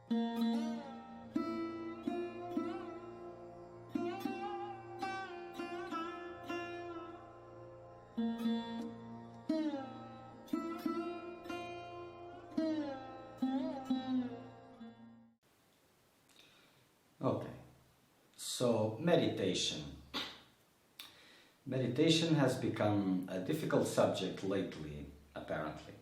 Okay, so meditation. Meditation has become a difficult subject lately, apparently.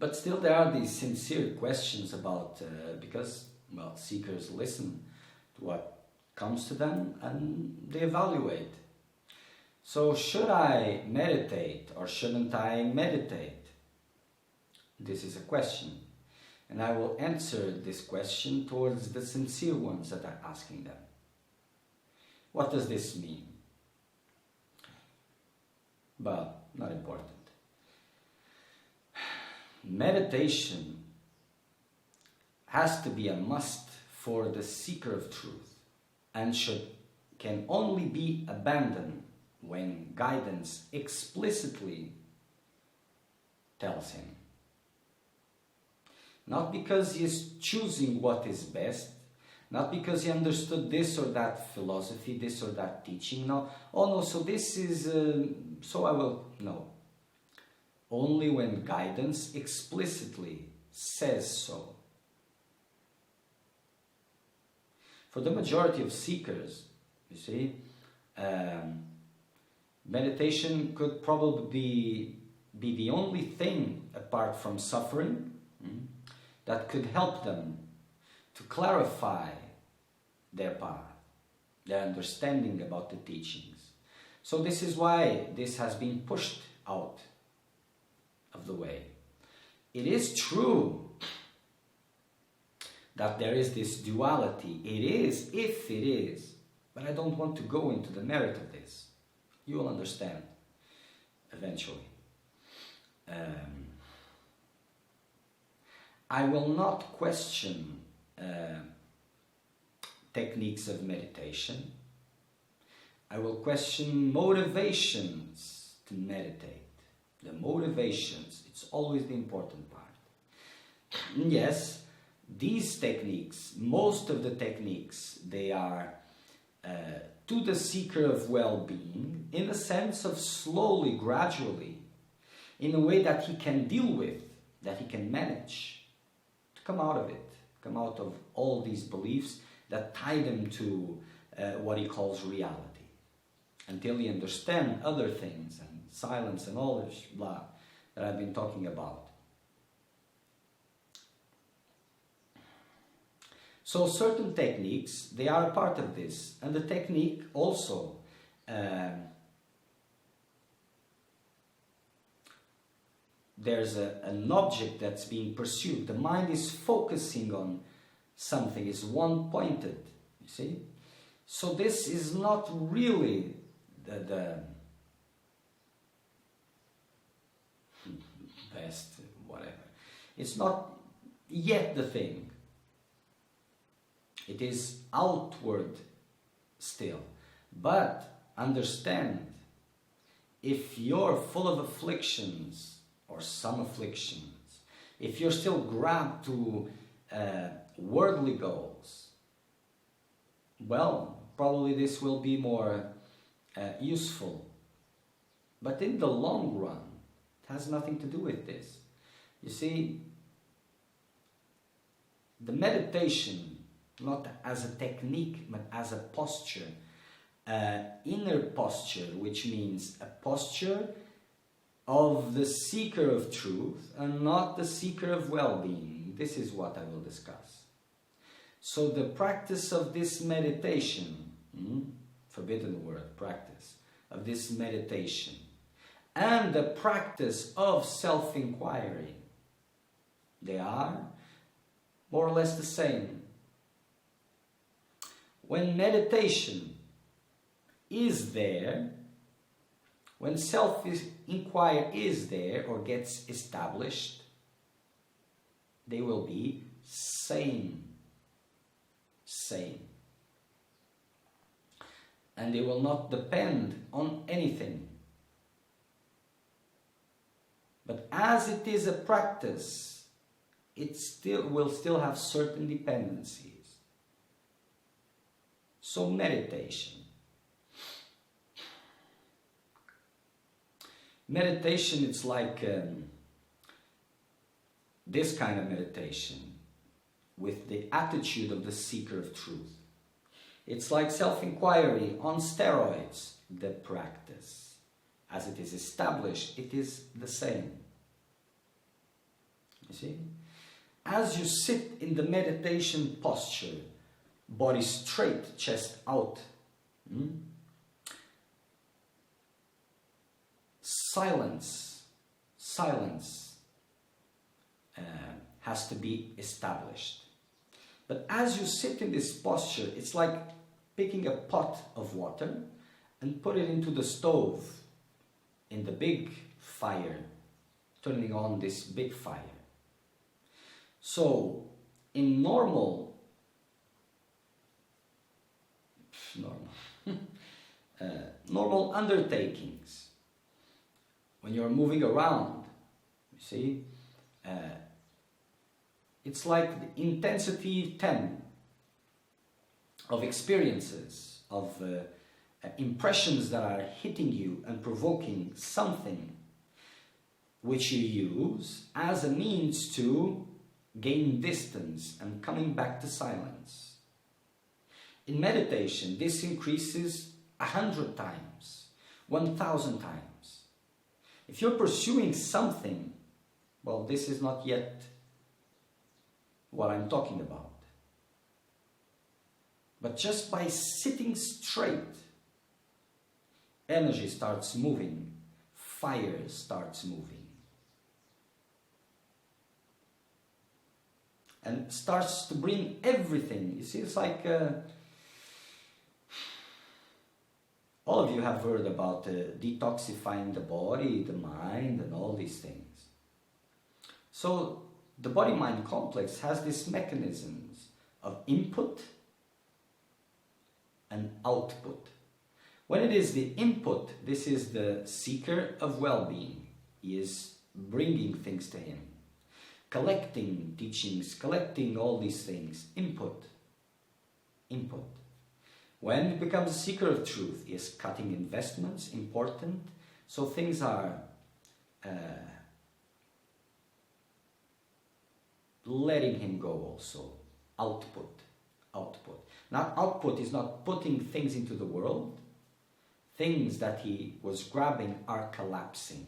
But still there are these sincere questions about, because, well, seekers listen to what comes to them and they evaluate. So should I meditate or shouldn't I meditate? This is a question. And I will answer this question towards the sincere ones that are asking them. What does this mean? Well, not important. Meditation has to be a must for the seeker of truth and can only be abandoned when guidance explicitly tells him. Not because he is choosing what is best, not because he understood this or that philosophy, this or that teaching. No, oh no, so this is, so I will, no. Only when guidance explicitly says so. For the majority of seekers, you see, meditation could probably be the only thing apart from suffering that could help them to clarify their path, their understanding about the teachings. So this is why this has been pushed out of the way. It is true that there is this duality. It is, if it is, but I don't want to go into the merit of this. You will understand eventually. I will not question techniques of meditation. I will question motivations to meditate. The motivations, it's always the important part. Yes, these techniques, most of the techniques, they are to the seeker of well-being in the sense of slowly, gradually, in a way that he can deal with, that he can manage. Come out of it, come out of all these beliefs that tie them to what he calls reality, until he understands other things and silence and all this blah that I've been talking about. So certain techniques, they are a part of this, and the technique also there's an object that's being pursued. The mind is focusing on something, is one-pointed, you see? So this is not really the best, whatever. It's not yet the thing. It is outward still. But understand, if you're full of afflictions, or some afflictions, if you're still grabbed to worldly goals, well, probably this will be more useful. But in the long run, it has nothing to do with this. You see, the meditation, not as a technique, but as a posture, inner posture, which means a posture of the seeker of truth and not the seeker of well-being. This is what I will discuss. So the practice of this meditation, forbidden word, practice, of this meditation, and the practice of self-inquiry, they are more or less the same. When meditation is there, when self-inquiry is there or gets established, they will be sane. And they will not depend on anything. But as it is a practice, it will still have certain dependencies. So meditation. Meditation, it's like this kind of meditation with the attitude of the seeker of truth. It's like self-inquiry on steroids, the practice. As it is established, it is the same. You see? As you sit in the meditation posture, body straight, chest out, silence has to be established. But as you sit in this posture, it's like picking a pot of water and put it into the stove in the big fire, turning on this big fire. So, in normal undertakings, when you're moving around, you see, it's like the intensity 10 of experiences, of impressions that are hitting you and provoking something which you use as a means to gain distance and coming back to silence. In meditation, this increases 100 times, 1,000 times. If you're pursuing something, well, this is not yet what I'm talking about. But just by sitting straight, energy starts moving, fire starts moving. And starts to bring everything. You see, it's like all of you have heard about detoxifying the body, the mind, and all these things. So the body-mind complex has these mechanisms of input and output. When it is the input, this is the seeker of well-being. He is bringing things to him, collecting teachings, collecting all these things. Input. When it becomes a seeker of truth, he is cutting investments, important. So things are letting him go also. Output. Now, output is not putting things into the world. Things that he was grabbing are collapsing.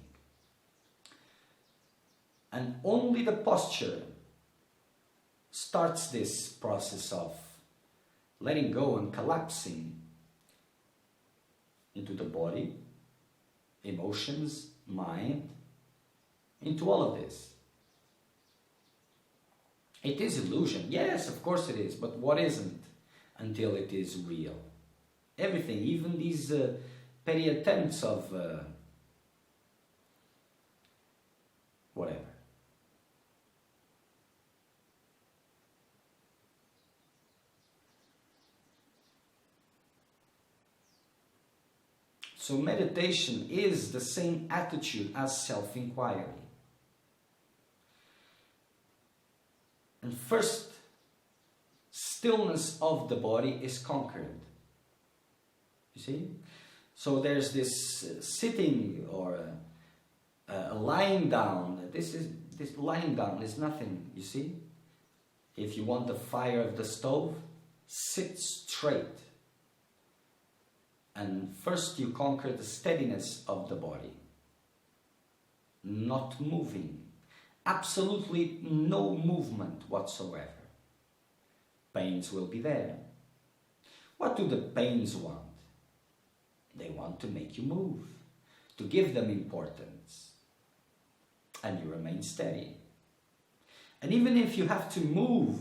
And only the posture starts this process of letting go and collapsing into the body, emotions, mind, into all of this. It is illusion. Yes, of course it is. But what isn't until it is real? Everything, even these petty attempts of whatever. So meditation is the same attitude as self-inquiry. And first, stillness of the body is conquered. You see? So there's this sitting or lying down. This lying down is nothing, you see? If you want the fire of the stove, sit straight. And first you conquer the steadiness of the body. Not moving. Absolutely no movement whatsoever. Pains will be there. What do the pains want? They want to make you move, to give them importance. And you remain steady. And even if you have to move,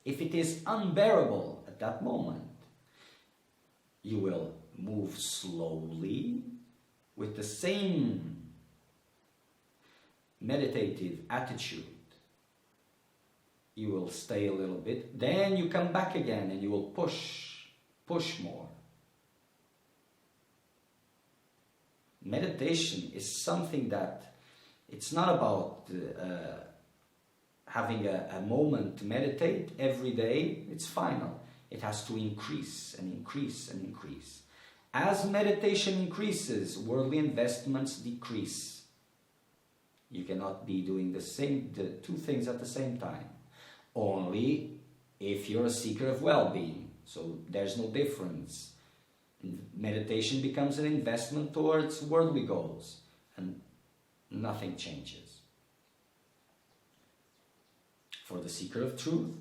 if it is unbearable at that moment, you will move slowly with the same meditative attitude. You will stay a little bit, then you come back again and you will push more. Meditation is something that it's not about having a moment to meditate every day, it's final. It has to increase and increase and increase. As meditation increases, worldly investments decrease. You cannot be doing the two things at the same time. Only if you're a seeker of well-being. So there's no difference. Meditation becomes an investment towards worldly goals, and nothing changes. For the seeker of truth,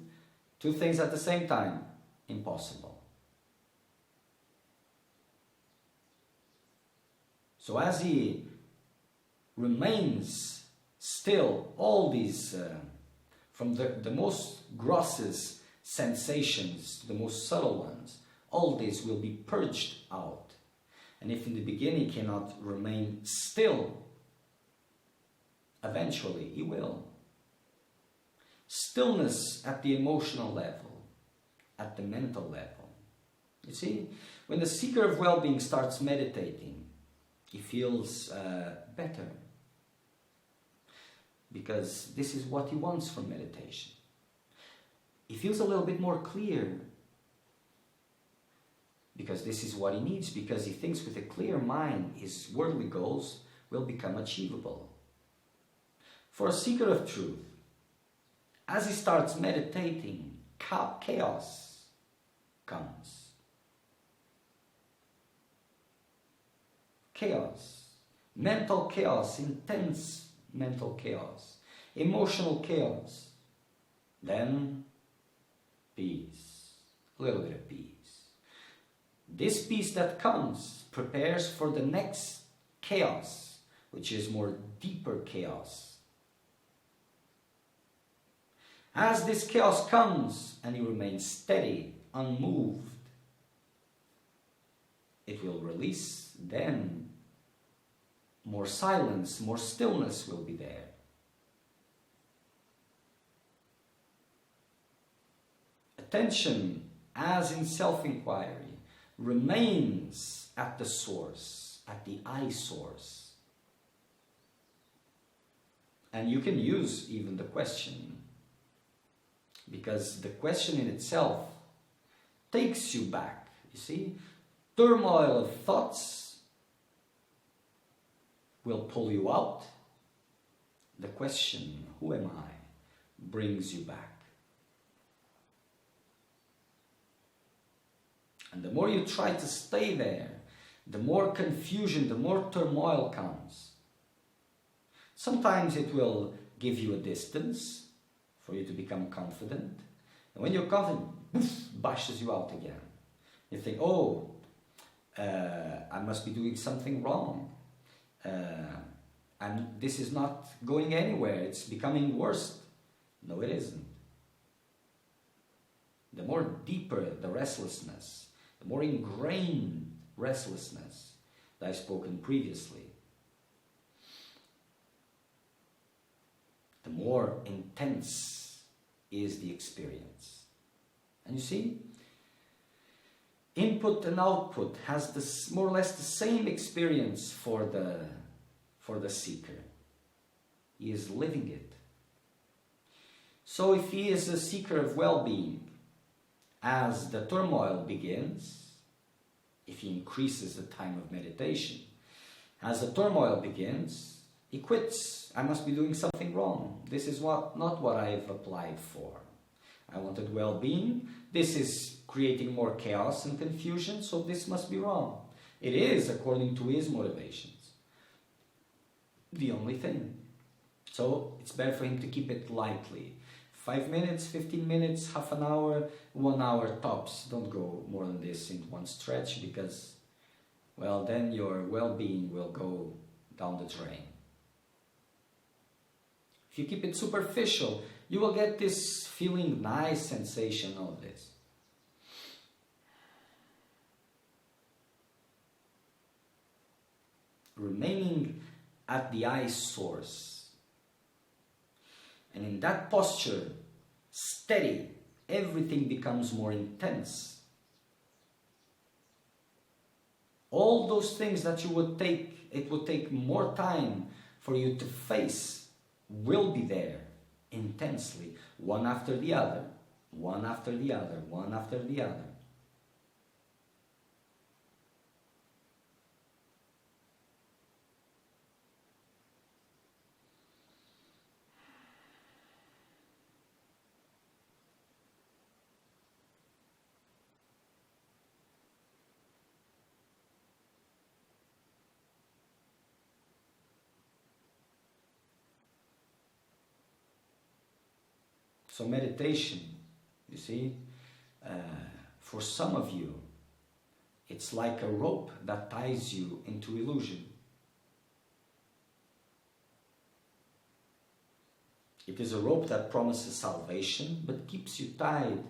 two things at the same time, impossible. So as he remains still, all these, from the most grossest sensations to the most subtle ones, all this will be purged out. And if in the beginning he cannot remain still, eventually he will. Stillness at the emotional level, at the mental level. You see, when the seeker of well-being starts meditating, he feels better. Because this is what he wants from meditation. He feels a little bit more clear. Because this is what he needs. Because he thinks with a clear mind, his worldly goals will become achievable. For a seeker of truth, as he starts meditating, chaos comes. Chaos. Mental chaos, intense mental chaos, emotional chaos. Then peace, a little bit of peace. This peace that comes prepares for the next chaos, which is more deeper chaos. As this chaos comes and you remain steady, unmoved, it will release. Then more silence, more stillness will be there. Attention, as in self-inquiry, remains at the source, at the I source. And you can use even the question, because the question in itself takes you back. You see, turmoil of thoughts will pull you out. The question, who am I, brings you back. And the more you try to stay there, the more confusion, the more turmoil comes. Sometimes it will give you a distance for you to become confident. And when you're confident, poof, bashes you out again. You think, oh, I must be doing something wrong. And this is not going anywhere. It's becoming worse. No, it isn't. The more deeper the restlessness, the more ingrained restlessness that I've spoken previously, the more intense is the experience. And you see, input and output has this, more or less the same experience for the seeker. He is living it. So if he is a seeker of well-being, as the turmoil begins, if he increases the time of meditation, as the turmoil begins, he quits. I must be doing something wrong. This is not what I've applied for. I wanted well-being. This is creating more chaos and confusion, so this must be wrong. It is according to his motivations. The only thing. So it's better for him to keep it lightly. 5 minutes, 15 minutes, half an hour, 1 hour tops. Don't go more than this in one stretch, because, well, then your well-being will go down the drain. If you keep it superficial, you will get this feeling nice sensation of this. Remaining at the I source. And in that posture, steady, everything becomes more intense. All those things that it would take more time for you to face will be there. intensely, one after the other, one after the other, one after the other. So meditation, you see, for some of you, it's like a rope that ties you into illusion. It is a rope that promises salvation, but keeps you tied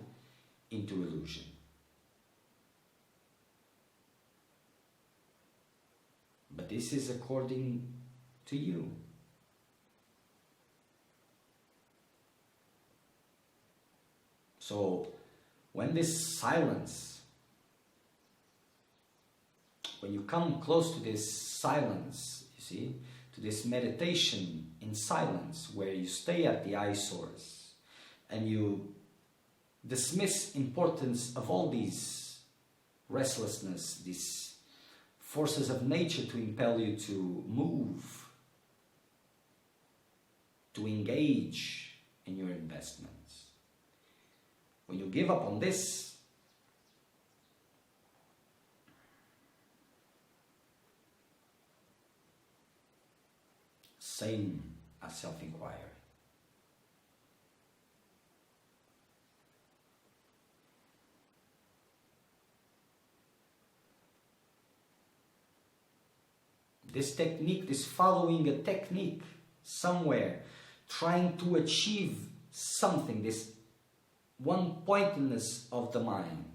into illusion. But this is according to you. So, when this silence, when you come close to this silence, you see, to this meditation in silence, where you stay at the eye source and you dismiss importance of all these restlessness, these forces of nature to impel you to move, to engage in your investments. When you give up on this, same as self-inquiry. This technique, this following a technique somewhere, trying to achieve something, this one-pointedness of the mind.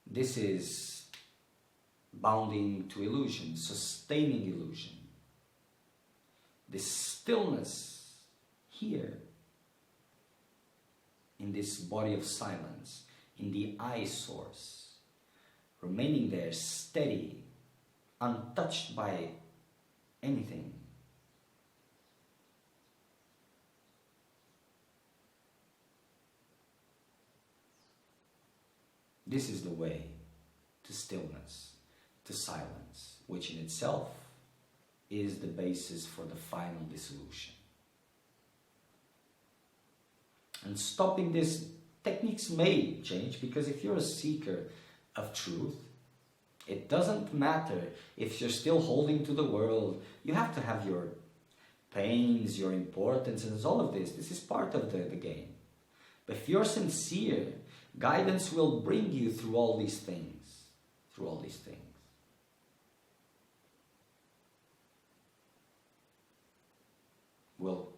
This is bounding to illusion, sustaining illusion. This stillness here, in this body of silence, in the eye source, remaining there steady, untouched by anything. This is the way to stillness, to silence, which in itself is the basis for the final dissolution. And stopping this, techniques may change, because if you're a seeker of truth, it doesn't matter if you're still holding to the world. You have to have your pains, your importance, and all of this. This is part of the game. But if you're sincere, guidance will bring you through all these things. Through all these things. Well,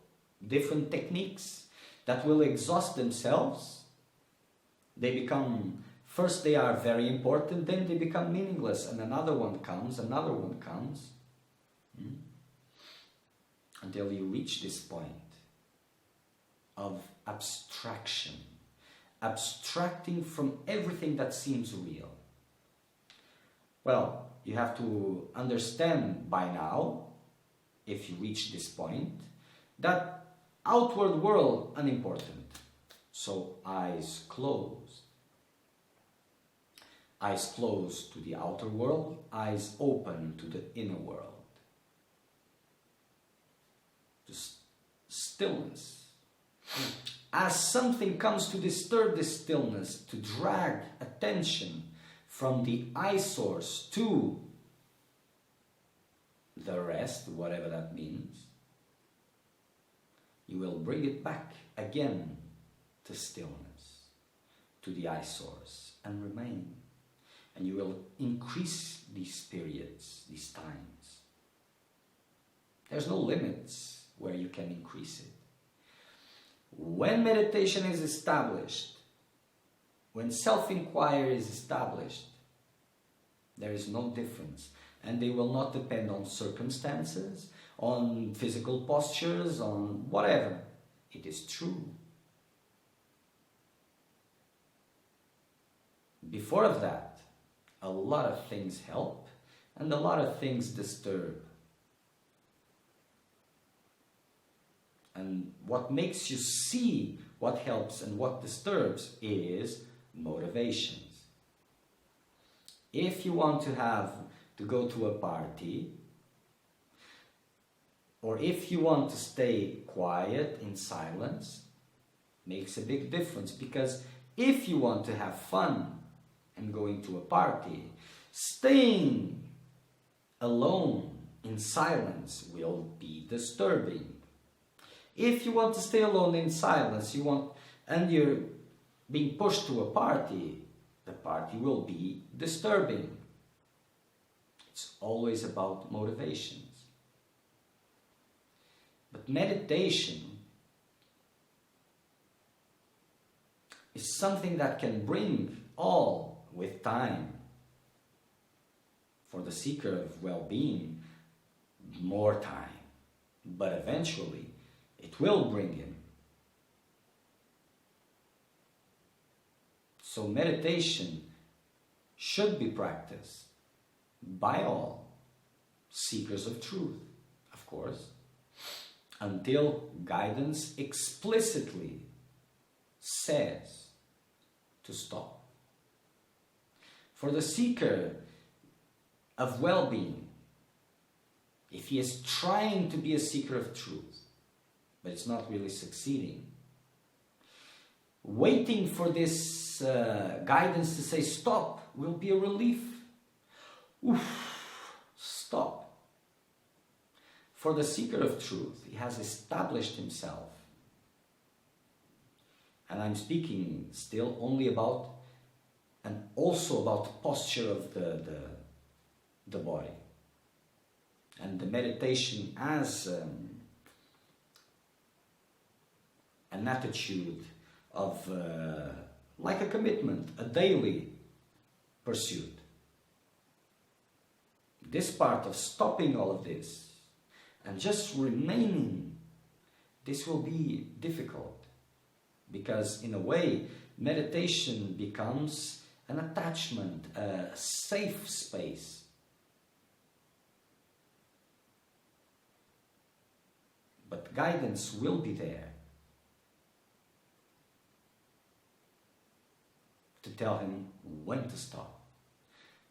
different techniques that will exhaust themselves. They become, first they are very important, then they become meaningless, and another one comes, until you reach this point of abstraction, abstracting from everything that seems real. Well, you have to understand by now, if you reach this point, that outward world unimportant. So eyes closed. Eyes closed to the outer world, eyes open to the inner world. Just stillness. As something comes to disturb this stillness, to drag attention from the eye source to the rest, whatever that means, you will bring it back again to stillness, to the eye source, and remain. And you will increase these periods, these times. There's no limits where you can increase it. When meditation is established, when self-inquiry is established, there is no difference. And they will not depend on circumstances, on physical postures, on whatever. It is true. Before of that, a lot of things help and a lot of things disturb. what makes you see what helps and what disturbs is motivations. If you want to go to a party, or if you want to stay quiet in silence, makes a big difference. Because if you want to have fun and going to a party, staying alone in silence will be disturbing. If you want to stay alone in silence, and you're being pushed to a party, the party will be disturbing. It's always about motivations. But meditation is something that can bring all with time. For the seeker of well-being, more time. But eventually, it will bring him. So meditation should be practiced by all seekers of truth, of course, until guidance explicitly says to stop. For the seeker of well-being, if he is trying to be a seeker of truth, but it's not really succeeding, waiting for this guidance to say stop will be a relief. Stop. For the seeker of truth, he has established himself. And I'm speaking still only about, and also about posture of the body. And the meditation as an attitude of, like a commitment, a daily pursuit. This part of stopping all of this and just remaining, this will be difficult. Because in a way, meditation becomes an attachment, a safe space. But guidance will be there to tell him when to stop.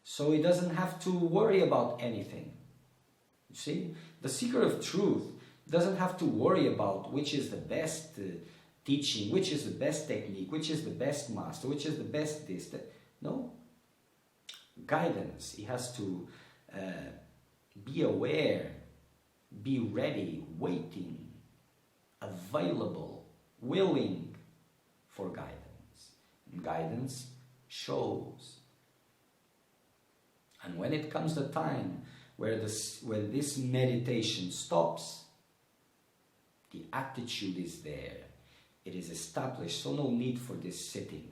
So he doesn't have to worry about anything. You see, the seeker of truth doesn't have to worry about which is the best teaching, which is the best technique, which is the best master, which is the best this, that. No. Guidance. He has to be aware, be ready, waiting, available, willing for guidance. And guidance shows. And when it comes the time where this meditation stops, the attitude is there. It is established, so no need for this sitting.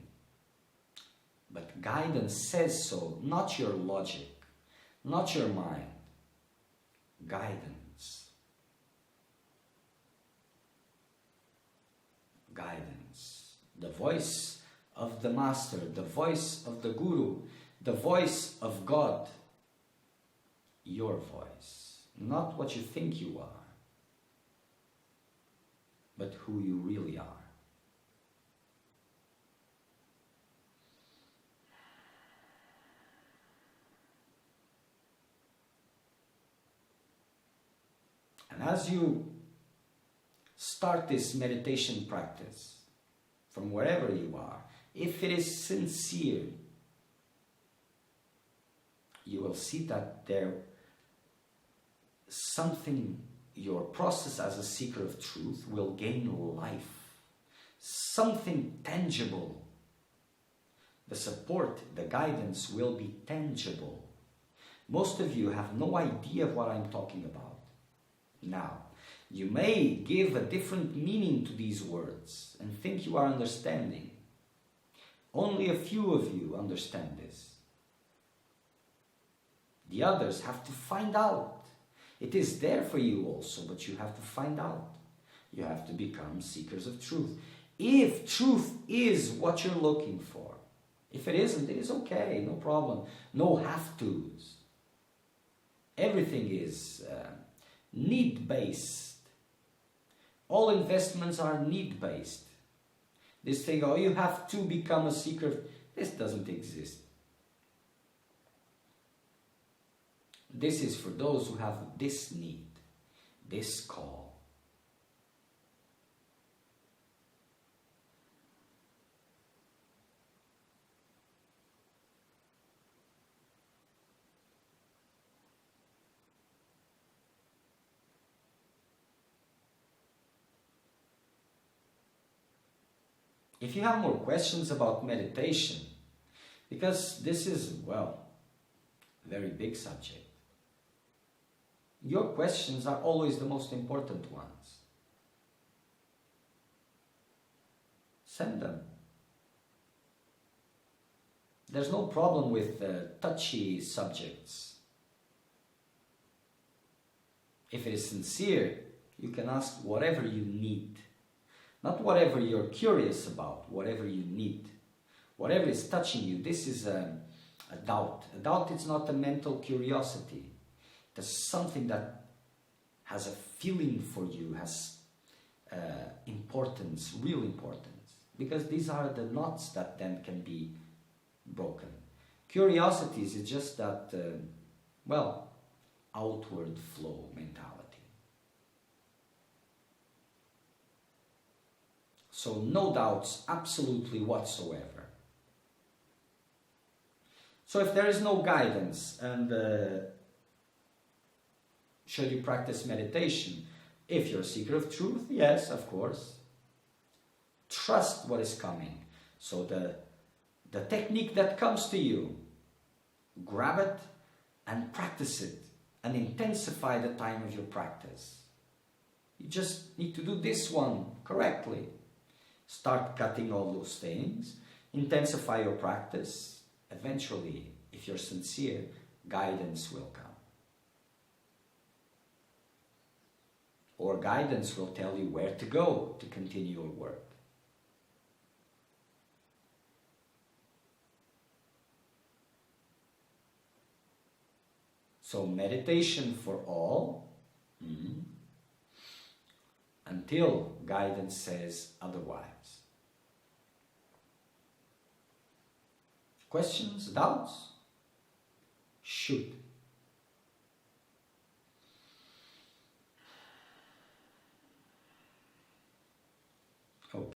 But guidance says so, not your logic, not your mind. Guidance. Guidance. The voice of the Master, the voice of the Guru, the voice of God. Your voice. Not what you think you are, but who you really are. And as you start this meditation practice, from wherever you are, if it is sincere, you will see that something, your process as a seeker of truth will gain life. Something tangible. The support, the guidance will be tangible. Most of you have no idea what I'm talking about. Now, you may give a different meaning to these words and think you are understanding. Only a few of you understand this. The others have to find out. It is there for you also, but you have to find out. You have to become seekers of truth. If truth is what you're looking for, if it isn't, it is okay, no problem. No have-tos. Everything is need-based. All investments are need-based. This thing, oh, you have to become a seeker, this doesn't exist. This is for those who have this need, this call. If you have more questions about meditation, because this is, well, a very big subject, your questions are always the most important ones. Send them. There's no problem with touchy subjects. If it is sincere, you can ask whatever you need. Not whatever you're curious about, whatever you need. Whatever is touching you, this is a doubt. A doubt is not a mental curiosity. There's something that has a feeling for you, has importance, real importance. Because these are the knots that then can be broken. Curiosities is just that, well, outward flow mentality. So no doubts absolutely whatsoever. So if there is no guidance, and should you practice meditation? If you're a seeker of truth, yes, of course. Trust what is coming. So the technique that comes to you, grab it and practice it and intensify the time of your practice. You just need to do this one correctly. Start cutting all those things, intensify your practice. Eventually, if you're sincere, guidance will come. Or guidance will tell you where to go to continue your work. So meditation for all, until guidance says otherwise. Questions, doubts? Shoot.